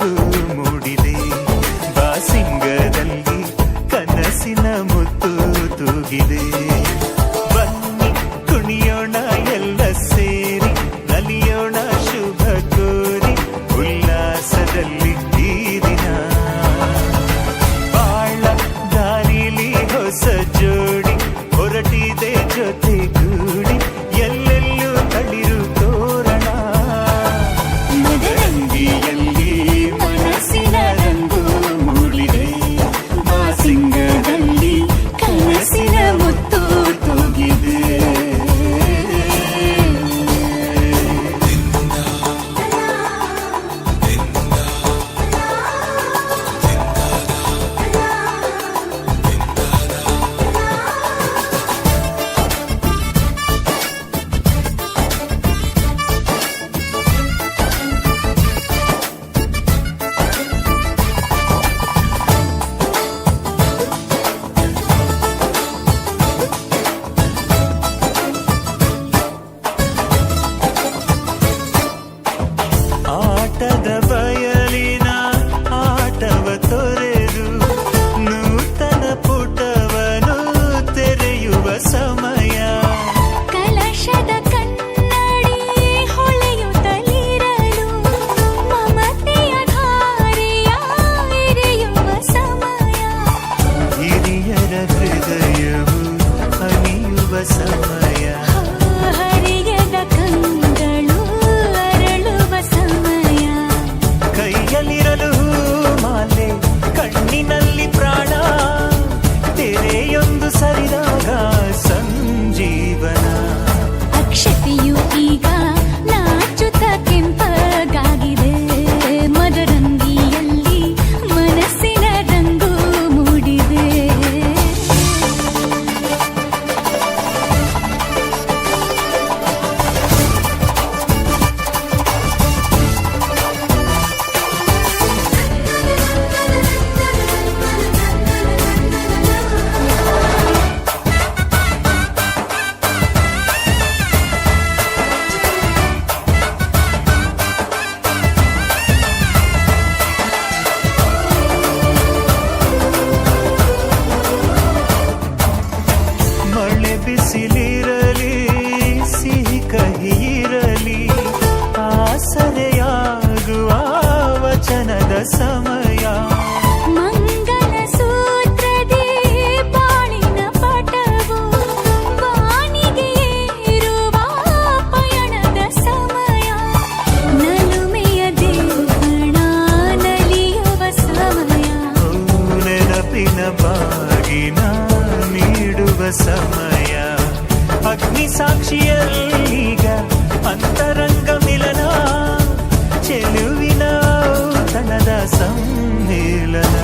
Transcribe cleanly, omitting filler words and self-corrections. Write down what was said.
ರಂಗು ಮೂಡಿದೆ ಬಾಸಿಂಗದಲ್ಲಿ ಕನಸಿನ ಮುತ್ತು ತೂಗಿದೆ ಬನ್ನಿ ಕುಣಿಯೋಣ ಎಲ್ಲ ಸೇರಿ ನಲಿಯೋಣ ಶುಭ ಕೋರಿ ಉಲ್ಲಾಸದಲ್ಲಿ ಈ ದಿನ ಬಾಳ ದಾರಿಲಿ ಹೊಸ ಜೋಡಿ ಹೊರಟಿದೆ ಜೊತೆಗೂಡಿ ಎಲ್ಲೆಲ್ಲೂ ತಳಿರು ತೋರಣ ಮದರಂಗಿಯಲ್ಲಿ ಮನಸ್ಸಿನ ರಂಗು ಮೂಡಿದೆ ಬಾಸಿಂಗದಲ್ಲಿ ಕನಸಿನ ಮುತ್ತು ತೂಗಿದೆ ಆಟದ ಬಯಲಿನ ಆಟವ ತೊರೆದು ನೂತನ ಪುಟವನು ತೆರೆಯುವ ಸಮಯ ಕಲಶದ ಕನ್ನಡಿ ಹೊಳೆಯುತ್ತಲಿರಲು ಮಮತೆಯ ಧಾರೆಯ ಎರೆಯುವ ಸಮಯ ಹಿರಿಯರ ಹೃದಯವು ಹನಿಯುವ ಸಮಯ ಹರಿಯದ ಕಂಗಳು ಅರಳುವ ಸಮಯ ಕೈಯಲ್ಲಿರಲು ಮಾಲೆ ಕಣ್ಣಿನಲ್ಲಿ ಪ್ರಾಣ ತೆರೆಯೊಂದು ಸರಿದಾಗ ಸಂಜೀವನ ಅಕ್ಷತೆಯು ಈಗ ನಾಚುತ್ತ ಕೆಂಪಗಾಗಿದೆ ಮದರಂಗಿಯಲ್ಲಿ ಮನಸ್ಸಿನ ರಂಗು ಮೂಡಿದೆ ಮಳೆ ಬಿಸಿಲಿರಲಿ ಸಿಹಿ ಕಹಿ ಇರಲಿ ಆಸರೆಯಾಗುವ ವಚನದ ಸಮಯ ಮಂಗಲ ಸೂತ್ರದಿ ಬಾಳಿನ ಪಟವು ಬಾನಿಗೆ ಏರುವ ಪಯಣದ ಸಮಯ ನಲುಮೆಯ ದೇವಣ ನಲಿಯುವ ಸಮಯ ನೆನಪಿನ ಬಾಗಿನ ನೀಡುವ ಸಮಯ ಅಗ್ನಿ ಸಾಕ್ಷಿಯಲ್ಲೀಗ ಅಂತರಂಗ ಮಿಲನ ಚೆಲುವಿನ ಔತಣದ ಸಮ್ಮಿಲನ